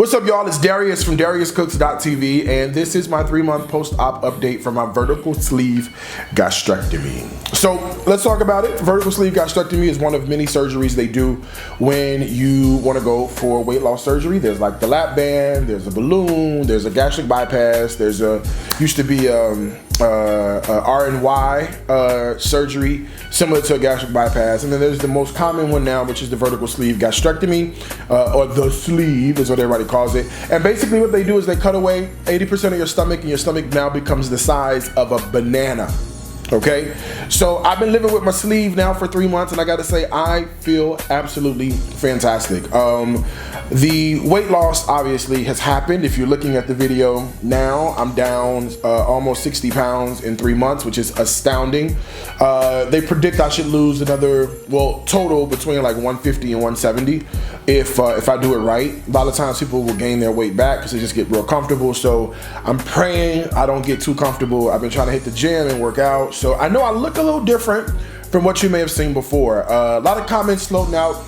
What's up, y'all? It's Darius from DariusCooks.tv, and this is my 3-month post-op update for my vertical sleeve gastrectomy. So let's talk about it. Vertical sleeve gastrectomy is one of many surgeries they do when you want to go for weight loss surgery. There's like the lap band, there's a balloon, there's a gastric bypass, there's a used to be R&Y surgery similar to a gastric bypass, and then there's the most common one now, which is the vertical sleeve gastrectomy, or the sleeve is what everybody calls it. And basically what they do is they cut away 80% of your stomach, and your stomach now becomes the size of a banana. Okay, so I've been living with my sleeve now for 3 months, and I gotta say I feel absolutely fantastic. The weight loss obviously has happened. If you're looking at the video now, I'm down almost 60 pounds in 3 months, which is astounding. They predict I should lose another, well, total between like 150 and 170 if I do it right. A lot of times people will gain their weight back because they just get real comfortable. So I'm praying I don't get too comfortable. I've been trying to hit the gym and work out. So I know I look a little different from what you may have seen before. A lot of comments floating out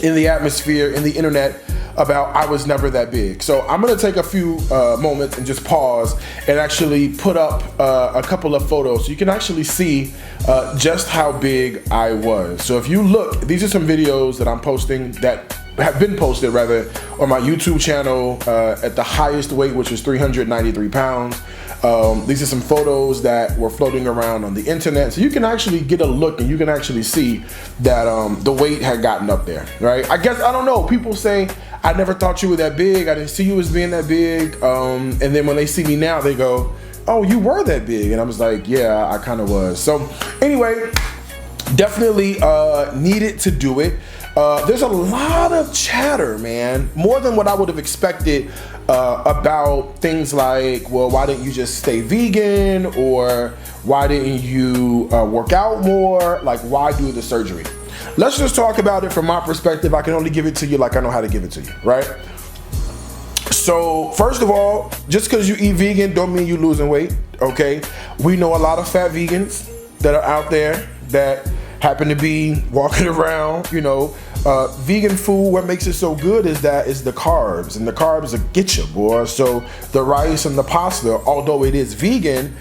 in the atmosphere, in the internet, about I was never that big. So I'm gonna take a few moments and just pause and actually put up a couple of photos so you can actually see just how big I was. So if you look, these are some videos that I'm posting that have been posted rather on my YouTube channel at the highest weight, which was 393 pounds. These are some photos that were floating around on the internet, so you can actually get a look and you can actually see that the weight had gotten up there, right? I guess, I don't know, people say, I never thought you were that big, I didn't see you as being that big, and then when they see me now, they go, oh, you were that big, and I was like, yeah, I kind of was. So anyway, definitely needed to do it. There's a lot of chatter, man, more than what I would have expected about things like, well, why didn't you just stay vegan, or why didn't you work out more? Like, why do the surgery? Let's just talk about it from my perspective. I can only give it to you like I know how to give it to you, right? So first of all, just because you eat vegan don't mean you're losing weight, okay? We know a lot of fat vegans that are out there that happen to be walking around, you know. Vegan food, what makes it so good is the carbs, and the carbs will get you, boy. So the rice and the pasta, although it is vegan,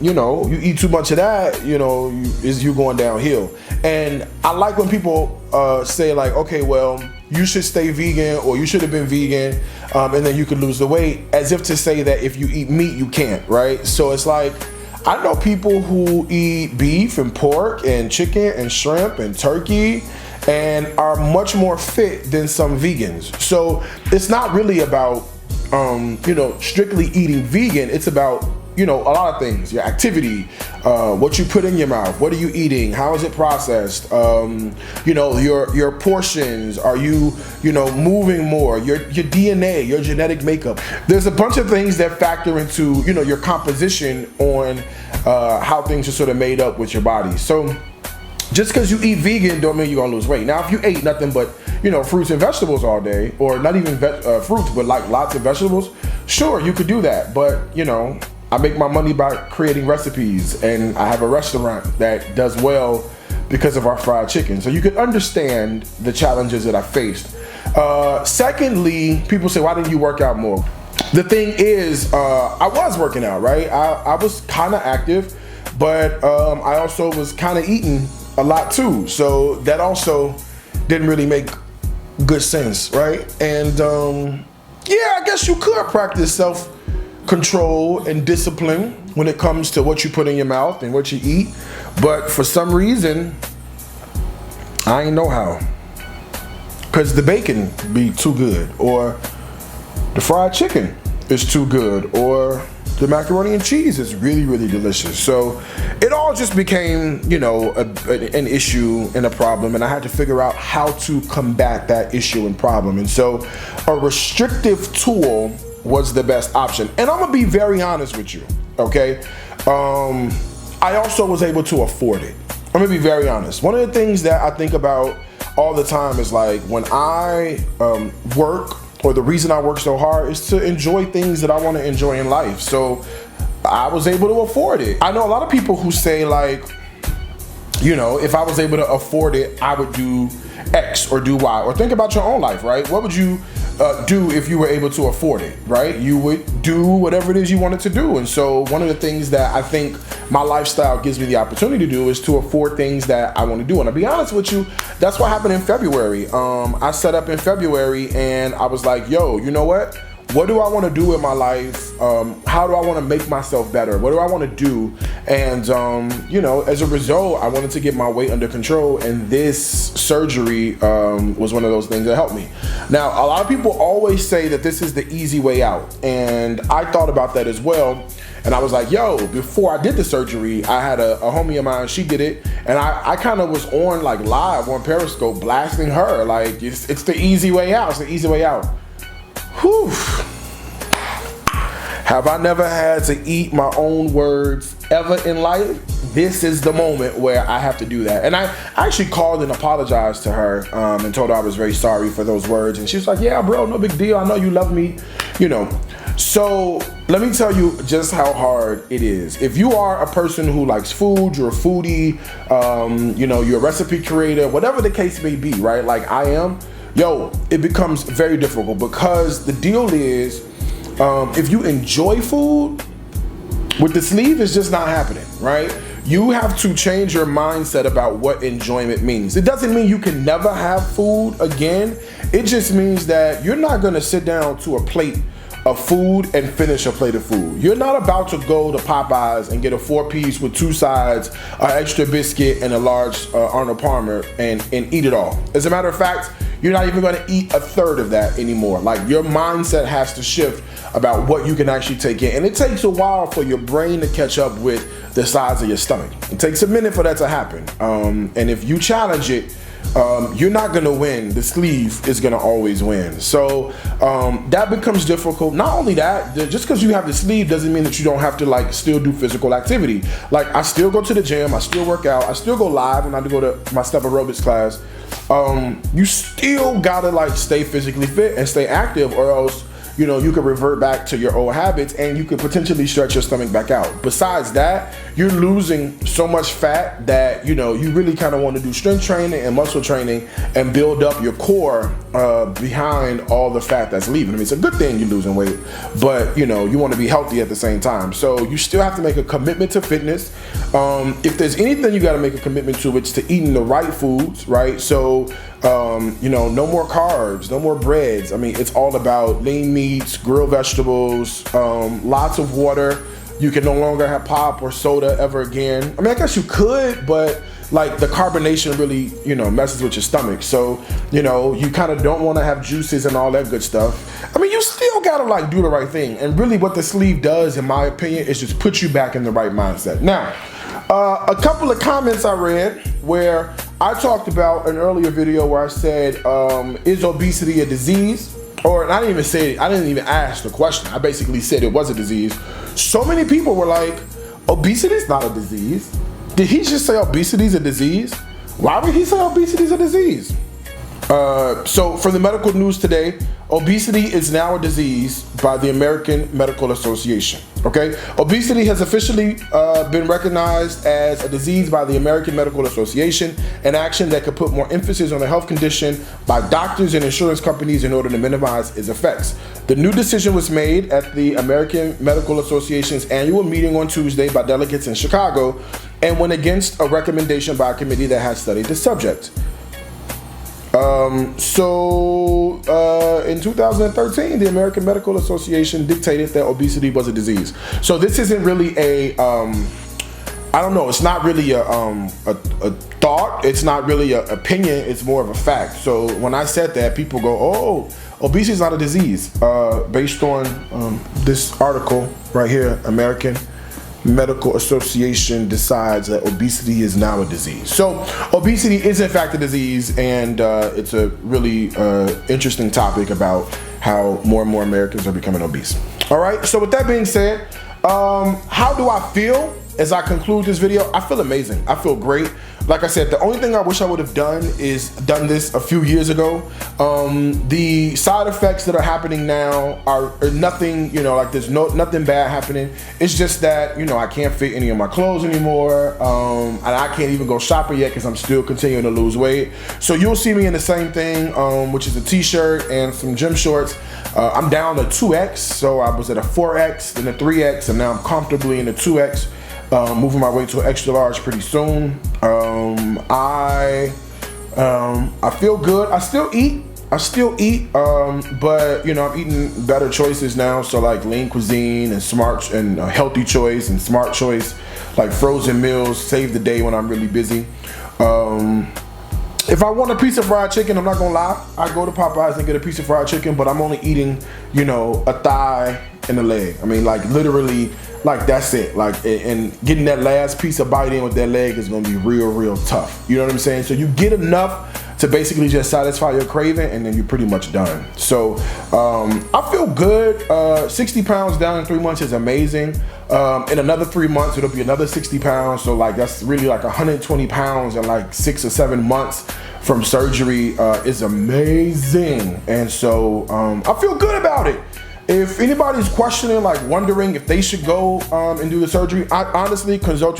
you know, you eat too much of that, you know, you going downhill. And I like when people say like, okay, well, you should stay vegan, or you should have been vegan, and then you could lose the weight, as if to say that if you eat meat, you can't, right? So it's like, I know people who eat beef and pork and chicken and shrimp and turkey and are much more fit than some vegans. So it's not really about, you know, strictly eating vegan. It's about, you know, a lot of things, your activity, what you put in your mouth, what are you eating, how is it processed, you know, your portions, are you know, moving more, your DNA, your genetic makeup. There's a bunch of things that factor into, you know, your composition on how things are sort of made up with your body. So just because you eat vegan don't mean you're gonna lose weight. Now, if you ate nothing but, you know, fruits and vegetables all day, or not even fruits, but like lots of vegetables, sure, you could do that. But, you know, I make my money by creating recipes, and I have a restaurant that does well because of our fried chicken. So you could understand the challenges that I faced. Secondly, people say, why didn't you work out more? The thing is, I was working out, right? I was kind of active, but I also was kind of eating a lot too. So that also didn't really make good sense, right? And yeah, I guess you could practice self-control and discipline when it comes to what you put in your mouth and what you eat, but for some reason I ain't know how, because the bacon be too good, or the fried chicken is too good, or the macaroni and cheese is really, really delicious. So it all just became, you know, an issue and a problem, and I had to figure out how to combat that issue and problem. And so a restrictive tool was the best option. And I'm gonna be very honest with you, okay? I also was able to afford it. I'm gonna be very honest. One of the things that I think about all the time is like, when I work, or the reason I work so hard is to enjoy things that I want to enjoy in life. So I was able to afford it. I know a lot of people who say like, you know, if I was able to afford it, I would do X or do Y. Or think about your own life, right? What would you do if you were able to afford it, right? You would do whatever it is you wanted to do. And so one of the things that I think my lifestyle gives me the opportunity to do is to afford things that I want to do. And I'll be honest with you, that's what happened in February. I set up in February and I was like, yo, you know what? What do I want to do in my life? How do I want to make myself better? What do I want to do? And, you know, as a result, I wanted to get my weight under control. And this surgery was one of those things that helped me. Now, a lot of people always say that this is the easy way out. And I thought about that as well. And I was like, yo, before I did the surgery, I had a homie of mine, she did it. And I kind of was on like live on Periscope blasting her. Like, it's the easy way out. It's the easy way out. Whew. Have I never had to eat my own words ever in life? This is the moment where I have to do that. And I actually called and apologized to her and told her I was very sorry for those words. And she was like, yeah, bro, no big deal. I know you love me, you know. So let me tell you just how hard it is. If you are a person who likes food, you're a foodie, you know, you're a recipe creator, whatever the case may be, right? Like I am. Yo, it becomes very difficult because the deal is, if you enjoy food, with the sleeve, it's just not happening, right? You have to change your mindset about what enjoyment means. It doesn't mean you can never have food again. It just means that you're not gonna sit down to a plate of food and finish a plate of food. You're not about to go to Popeyes and get a 4-piece with 2 sides, an extra biscuit, and a large Arnold Palmer and eat it all. As a matter of fact, you're not even gonna eat a third of that anymore. Like your mindset has to shift about what you can actually take in. And it takes a while for your brain to catch up with the size of your stomach. It takes a minute for that to happen. And if you challenge it, you're not gonna win. The sleeve is gonna always win. So that becomes difficult. Not only that, just because you have the sleeve doesn't mean that you don't have to like still do physical activity. Like I still go to the gym, I still work out, I still go live when I go to my step aerobics class. You still gotta like stay physically fit and stay active, or else you know, you could revert back to your old habits and you could potentially stretch your stomach back out. Besides that, you're losing so much fat that, you know, you really kind of want to do strength training and muscle training and build up your core behind all the fat that's leaving. I mean, it's a good thing you're losing weight, but, you know, you want to be healthy at the same time. So you still have to make a commitment to fitness. If there's anything you got to make a commitment to, it's to eating the right foods, right? So, you know, no more carbs, no more breads. I mean, it's all about lean meats, grilled vegetables, lots of water. You can no longer have pop or soda ever again. I mean, I guess you could, but like the carbonation really, you know, messes with your stomach. So, you know, you kind of don't want to have juices and all that good stuff. I mean, you still got to like do the right thing. And really what the sleeve does, in my opinion, is just put you back in the right mindset. Now, a couple of comments I read where I talked about an earlier video where I said, is obesity a disease? Or I didn't even say it, I didn't even ask the question. I basically said it was a disease. So many people were like, obesity is not a disease. Did he just say obesity is a disease? Why would he say obesity is a disease? So for the medical news today, obesity is now a disease by the American Medical Association. Okay, obesity has officially been recognized as a disease by the American Medical Association, an action that could put more emphasis on the health condition by doctors and insurance companies in order to minimize its effects. The new decision was made at the American Medical Association's annual meeting on Tuesday by delegates in Chicago and went against a recommendation by a committee that has studied the subject. In 2013, the American Medical Association dictated that obesity was a disease. So this isn't really a, I don't know, it's not really a thought, it's not really an opinion, it's more of a fact. So when I said that, people go, oh, obesity is not a disease, based on this article right here, American Medical Association decides that obesity is now a disease. So obesity is in fact a disease, and it's a really interesting topic about how more and more Americans are becoming obese. All right, so with that being said, how do I feel as I conclude this video? I feel amazing. I feel great. like I said, the only thing I wish I would have done is done this a few years ago. The side effects that are happening now are nothing, you know, like there's nothing bad happening. It's just that, you know, I can't fit any of my clothes anymore, and I can't even go shopping yet because I'm still continuing to lose weight. So you'll see me in the same thing, which is a t-shirt and some gym shorts. I'm down to 2X, so I was at a 4X, then a 3X, and now I'm comfortably in a 2X. Moving my way to an extra large pretty soon. I feel good. I still eat, but you know, I'm eating better choices now. So like lean cuisine and smart and healthy choice and smart choice, like frozen meals save the day when I'm really busy. If I want a piece of fried chicken, I'm not gonna lie, I go to Popeyes and get a piece of fried chicken, but I'm only eating, you know, a thigh and a leg. I mean, like literally, like that's it. Like, and getting that last piece of bite in with that leg is gonna be real tough. You know what I'm saying? So you get enough to basically just satisfy your craving, and then you're pretty much done. So I feel good. 60 pounds down in 3 months is amazing. In another 3 months, it'll be another 60 pounds. So like that's really like 120 pounds in like 6 or 7 months from surgery is amazing. And so I feel good about it. If anybody's questioning, like wondering if they should go and do the surgery, I honestly consult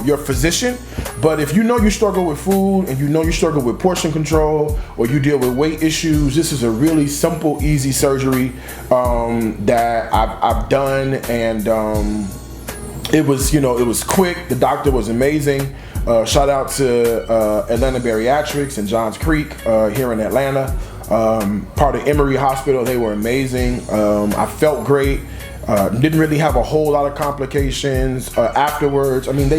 your physician. But if you know you struggle with food and you know you struggle with portion control or you deal with weight issues, this is a really simple, easy surgery that I've done, and it was quick. The doctor was amazing. Shout out to Atlanta Bariatrics and Johns Creek here in Atlanta. Part of Emory Hospital, they were amazing. I felt great. Didn't really have a whole lot of complications afterwards. I mean,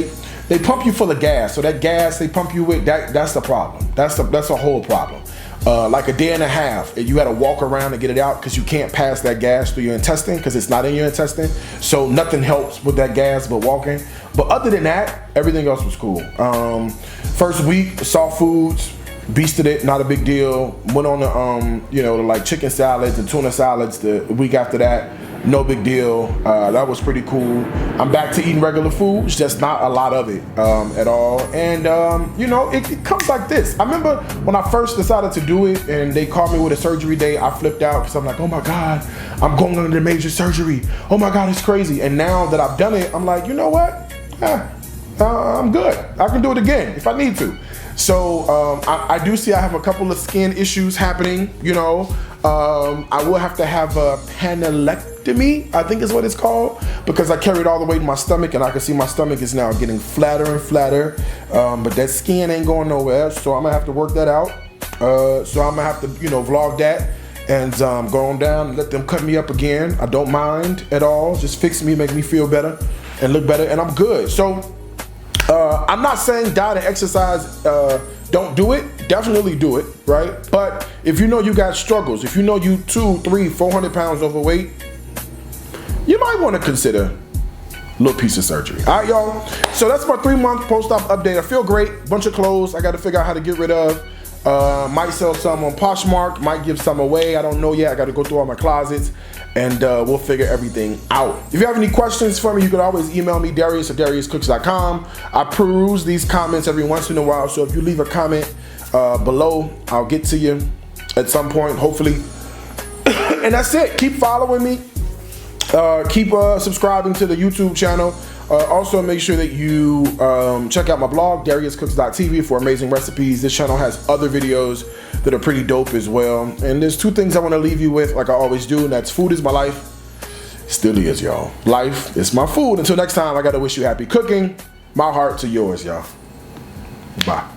they pump you full of gas, so that gas they pump you with, that's the problem. That's a whole problem. Like a day and a half, you had to walk around and get it out because you can't pass that gas through your intestine because it's not in your intestine. So nothing helps with that gas but walking. But other than that, everything else was cool. First week, soft foods, beasted it, not a big deal. Went on the like chicken salads and tuna salads the week after that, no big deal. That was pretty cool. I'm back to eating regular food, just not a lot of it at all. And it comes like this. I remember when I first decided to do it and they called me with a surgery day, I flipped out because I'm like, oh my God, I'm going under major surgery. Oh my God, it's crazy. And now that I've done it, I'm like, you know what? I'm good. I can do it again if I need to. So I do see I have a couple of skin issues happening, I will have to have a panelectomy, I think is what it's called, because I carried all the weight in my stomach and I can see my stomach is now getting flatter and flatter, but that skin ain't going nowhere, so I'm gonna have to work that out. So I'm gonna have to, vlog that and go on down and let them cut me up again. I don't mind at all, just fix me, make me feel better and look better, and I'm good. So I'm not saying diet and exercise don't do it. Definitely do it, right? But if you know you got struggles, if you know you 200, 300, 400 pounds overweight, you might want to consider a little piece of surgery. All right, y'all. So that's my 3-month post-op update. I feel great. Bunch of clothes I got to figure out how to get rid of. Might sell some on Poshmark. Might give some away. I don't know yet. I got to go through all my closets. And we'll figure everything out. If you have any questions for me, you can always email me, Darius at DariusCooks.com. I peruse these comments every once in a while, so if you leave a comment below, I'll get to you at some point, hopefully. And that's it. Keep following me. Keep subscribing to the YouTube channel. Also, make sure that you check out my blog, DariusCooks.tv, for amazing recipes. This channel has other videos that are pretty dope as well. And there's 2 things I want to leave you with, like I always do, and that's food is my life. Still is, y'all. Life is my food. Until next time, I got to wish you happy cooking. My heart to yours, y'all. Bye.